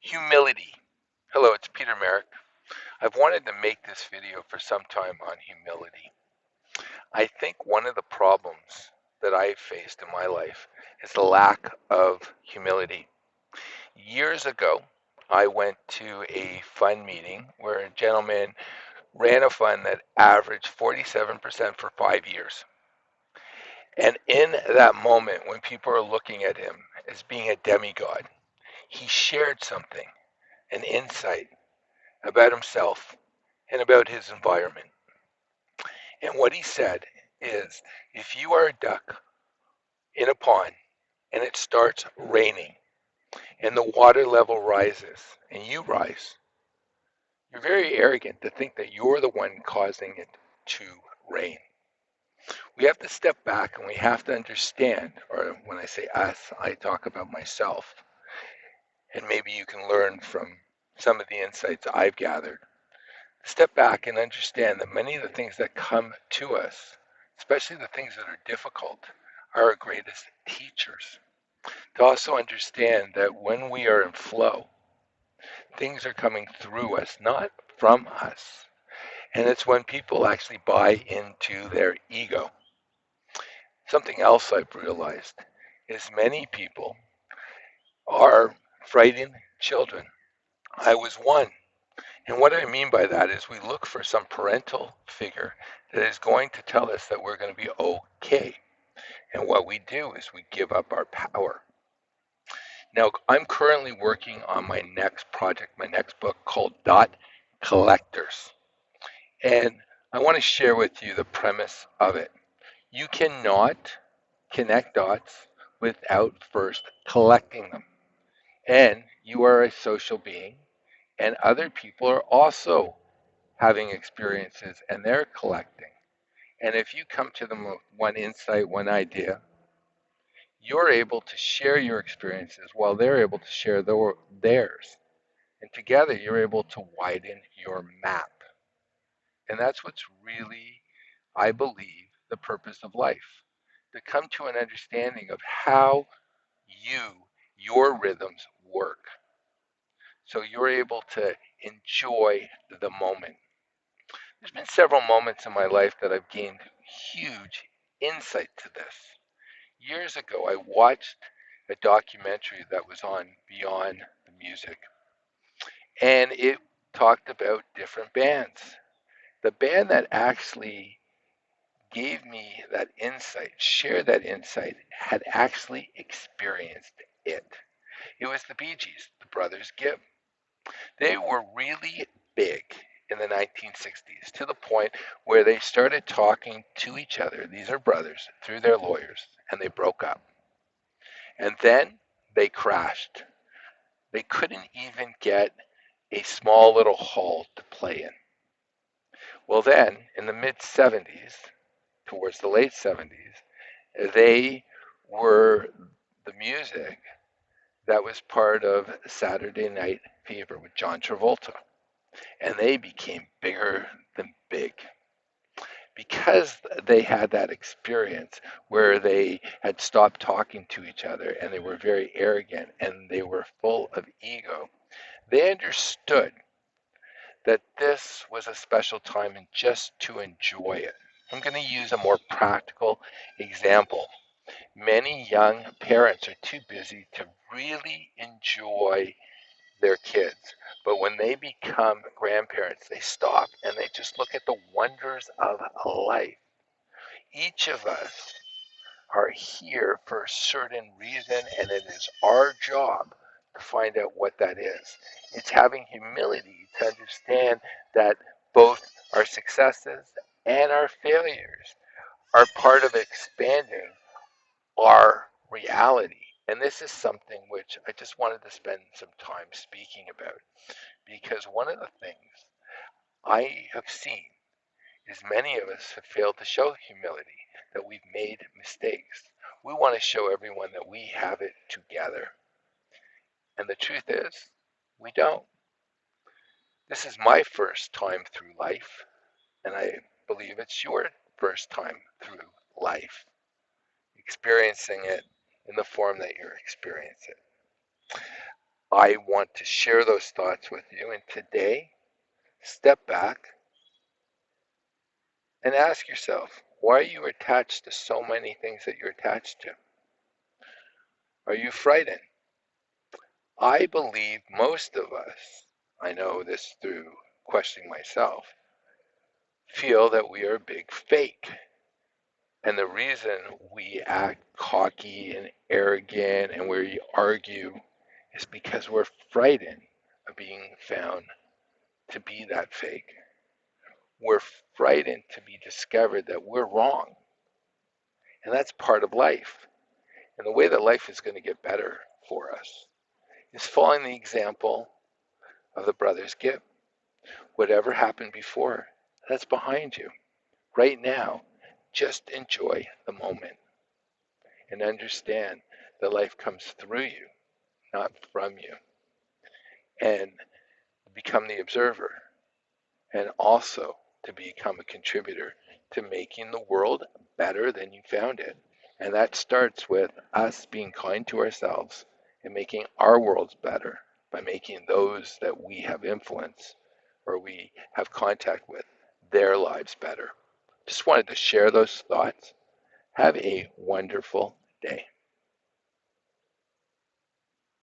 Humility. Hello, it's Peter Merrick. I've wanted to make this video for some time on humility. I think one of the problems that I've faced in my life is the lack of humility. Years ago, I went to a fund meeting where a gentleman ran a fund that averaged 47% for 5 years. And in that moment, when people are looking at him as being a demigod, he shared something, an insight about himself and about his environment. And what he said is if you are a duck in a pond and it starts raining and the water level rises and you rise, you're very arrogant to think that you're the one causing it to rain. We have to step back and we have to understand, or when I say us, I talk about myself, and maybe you can learn from some of the insights I've gathered. Step back and understand that many of the things that come to us, especially the things that are difficult, are our greatest teachers. To also understand that when we are in flow, things are coming through us, not from us. And it's when people actually buy into their ego. Something else I've realized is many people are frightened children. I was one. And what I mean by that is we look for some parental figure that is going to tell us that we're going to be okay. And what we do is we give up our power. Now, I'm currently working on my next project, my next book called Dot Collectors. And I want to share with you the premise of it. You cannot connect dots without first collecting them. And you are a social being, and other people are also having experiences and they're collecting. And if you come to them with one insight, one idea, you're able to share your experiences while they're able to share theirs. And together you're able to widen your map. And that's what's really, I believe, the purpose of life. To come to an understanding of how your rhythms work. So you're able to enjoy the moment. There's been several moments in my life that I've gained huge insight to this. Years ago, I watched a documentary that was on Beyond the Music, and it talked about different bands. The band that actually gave me that insight, shared that insight, had actually experienced it. It was the Bee Gees, the Brothers Gibb. They were really big in the 1960s to the point where they started talking to each other, these are brothers, through their lawyers, and they broke up. And then they crashed. They couldn't even get a small little hall to play in. Well, then, in the mid 70s, towards the late 70s, they were the music that was part of Saturday Night Fever with John Travolta. And they became bigger than big because they had that experience where they had stopped talking to each other and they were very arrogant and they were full of ego. They understood that this was a special time and just to enjoy it. I'm going to use a more practical example. Many young parents are too busy to really enjoy their kids. But when they become grandparents, they stop and they just look at the wonders of life. Each of us are here for a certain reason, and it is our job to find out what that is. It's having humility to understand that both our successes and our failures are part of expanding our reality. And this is something which I just wanted to spend some time speaking about because one of the things I have seen is many of us have failed to show humility, that we've made mistakes. We want to show everyone that we have it together. And the truth is, we don't. This is my first time through life, and I believe it's your first time through life, experiencing it in the form that you're experiencing it. I want to share those thoughts with you. And today, step back and ask yourself, why are you attached to so many things that you're attached to? Are you frightened? I believe most of us, I know this through questioning myself, feel that we are a big fake. And the reason we act cocky and arrogant and we argue is because we're frightened of being found to be that fake. We're frightened to be discovered that we're wrong. And that's part of life. And the way that life is going to get better for us is following the example of the brothers Gibb. Whatever happened before, that's behind you. Right now, just enjoy the moment and understand that life comes through you, not from you. And become the observer and also to become a contributor to making the world better than you found it. And that starts with us being kind to ourselves and making our worlds better by making those that we have influence or we have contact with, their lives better. Just wanted to share those thoughts. Have a wonderful day.